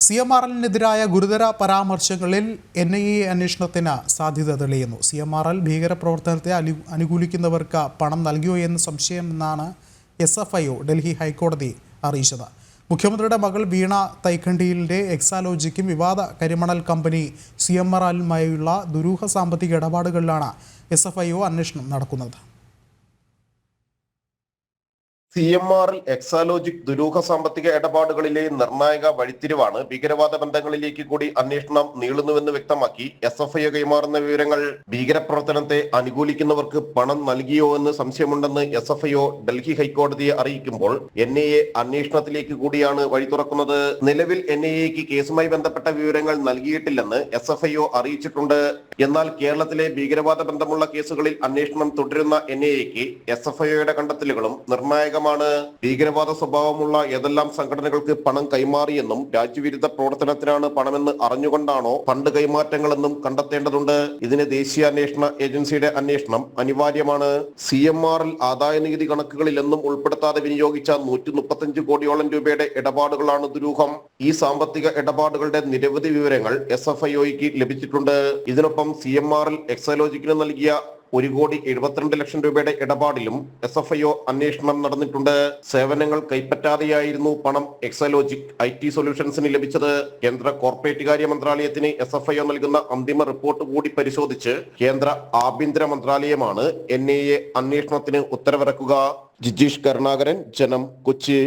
CMRL-നെതിരായ ഗുരുതര പരാമർശങ്ങളിൽ NIA അന്വേഷണത്തിന് സാധ്യത തെളിയുന്നു. CMRL ഭീകരപ്രവർത്തനത്തെ അനുകൂലിക്കുന്നവർക്ക് പണം നൽകിയോ എന്ന് സംശയമെന്നാണ് SFIO ഡൽഹി ഹൈക്കോടതി അറിയിച്ചത്. മുഖ്യമന്ത്രിയുടെ മകൾ വീണ തൈക്കണ്ടിയിലെ എക്സാലോജിക്കും വിവാദ കരിമണൽ കമ്പനി CMRL-ലുമായുള്ള ദുരൂഹ സാമ്പത്തിക ഇടപാടുകളിലാണ് SFIO അന്വേഷണം നടക്കുന്നത്. CMRL എക്സാലോജിക് ദുരൂഹ സാമ്പത്തിക ഇടപാടുകളിലെ നിർണായക വഴിത്തിരിവാണ് ഭീകരവാദ ബന്ധങ്ങളിലേക്ക് കൂടി അന്വേഷണം നീളുന്നുവെന്ന് വ്യക്തമാക്കി SFIO കൈമാറുന്ന വിവരങ്ങൾ ഭീകരപ്രവർത്തനത്തെ അനുകൂലിക്കുന്നവർക്ക് പണം നൽകിയോ എന്ന് സംശയമുണ്ടെന്ന് SFIO ഡൽഹി ഹൈക്കോടതിയെ അറിയിക്കുമ്പോൾ NIA അന്വേഷണത്തിലേക്ക് കൂടിയാണ് വഴി തുറക്കുന്നത്. നിലവിൽ NIAക്ക് കേസുമായി ബന്ധപ്പെട്ട വിവരങ്ങൾ നൽകിയിട്ടില്ലെന്ന് SFIO അറിയിച്ചിട്ടുണ്ട്. എന്നാൽ കേരളത്തിലെ ഭീകരവാദ ബന്ധമുള്ള കേസുകളിൽ അന്വേഷണം തുടരുന്ന NIAക്ക് SFIOയുടെ കണ്ടെത്തലുകളും നിർണായക ഭീകരവാദ സ്വഭാവമുള്ള ഏതെല്ലാം സംഘടനകൾക്ക് പണം കൈമാറിയെന്നും രാജ്യവിരുദ്ധ പ്രവർത്തനത്തിനാണ് പണമെന്ന് അറിഞ്ഞുകൊണ്ടാണോ ഫണ്ട് കൈമാറ്റങ്ങളെന്നും കണ്ടെത്തേണ്ടതുണ്ട്. ഇതിന് ദേശീയ അന്വേഷണ ഏജൻസിയുടെ അന്വേഷണം അനിവാര്യമാണ്. CMRL ആദായ നികുതി കണക്കുകളിലെന്നും ഉൾപ്പെടുത്താതെ വിനിയോഗിച്ച 135 കോടിയോളം രൂപയുടെ ഇടപാടുകളാണ് ദുരൂഹം. ഈ സാമ്പത്തിക ഇടപാടുകളുടെ നിരവധി വിവരങ്ങൾ SFIOയ്ക്ക് ലഭിച്ചിട്ടുണ്ട്. ഇതിനൊപ്പം CMRL എക്സാലോജിക്കിന് നൽകിയ 1,72,00,000 രൂപയുടെ ഇടപാടിലും SFIO അന്വേഷണം നടന്നിട്ടുണ്ട്. സേവനങ്ങൾ കൈപ്പറ്റാതെയായിരുന്നു പണം എക്സാലോജിക് IT സൊല്യൂഷൻസിന് ലഭിച്ചത്. കേന്ദ്ര കോർപ്പറേറ്റ് കാര്യ മന്ത്രാലയത്തിന് SFIO നൽകുന്ന അന്തിമ റിപ്പോർട്ട് കൂടി പരിശോധിച്ച് കേന്ദ്ര ആഭ്യന്തര മന്ത്രാലയമാണ് NIA അന്വേഷണത്തിന് ഉത്തരവിറക്കുക. ജിജീഷ് കരുണാകരൻ, ജനം, കൊച്ചി.